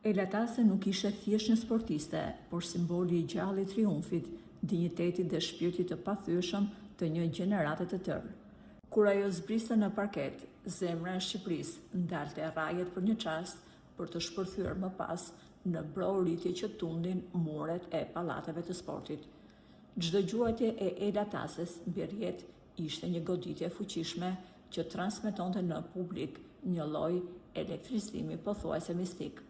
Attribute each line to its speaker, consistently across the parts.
Speaker 1: Ela Tase nuk ishte thjesht një sportiste, por simboli i gjallë i triumfit, dinjitetit dhe shpirtit të pathyeshëm të një gjenerate të tërë. Kur ajo zbriste në parket, zemra e Shqipërisë ndalte rrajet për një çast për të shpërthyer më pas në brohoritje që tundin muret e pallateve të sportit. Çdo gjuajtje e Ela Tases mbi rrjet ishte një goditje e fuqishme që transmetonte në publik një lloj elektrizimi pothuajse mistik.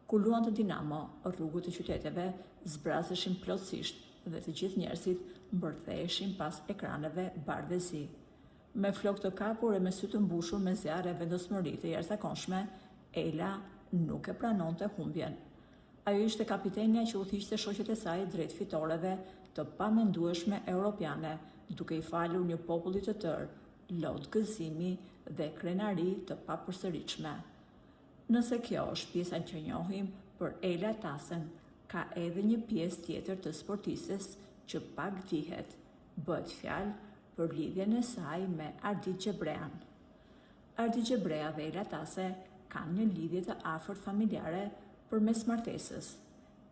Speaker 1: Kur luante Dinamo, rrugët e qyteteve zbrazeshin plotësisht dhe të gjithë njerëzit mbërtheheshin pas ekraneve bardhë zi. Me flokë të kapur e me sy të mbushur me zjarre e vendosmëri të jashtëzakonshme, Ela nuk e pranonte humbjen. Ajo ishte kapitenja që udhëhiqte shoqet e saj drejt fitoreve të pamendueshme europiane, duke i falur një populli të tërë, lot gëzimi dhe krenari të papërsëritshme. Nëse kjo është pjesa që njohim për Ela Tasen, ka edhe një pjesë tjetër të sportistes që pak dihet. Bëhet fjalë për lidhjen e saj me Ardit Xhebrean. Ardit Xhebrea dhe Ela Tase kanë një lidhje të afërt familjare përmes martesës.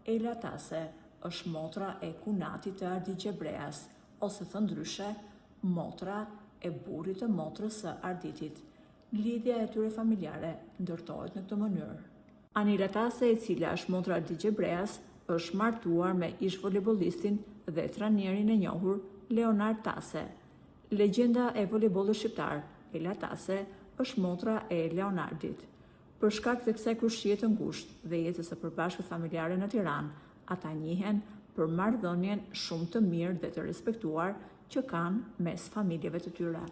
Speaker 1: Ela Tase është motra e kunatit të Ardit Xhebreas, ose thënë ndryshe, motra e burrit të motrës së Arditit. Lidhja e tyre familjare ndërtohet në këtë mënyrë. Anila Tase, e cila është motra e Ardit Xhebreas, është martuar me ish voleybollistin dhe trajnerin e njohur Leonard Tase. Legjenda e voleybollit shqiptar, Ela Tase, është motra e Leonardit. Për shkak të kësaj krushësie të ngushtë dhe jetës së përbashkët familjare në Tiranë, ata njihen për marrëdhënien shumë të mirë dhe të respektuar që kanë mes familjeve të tyre.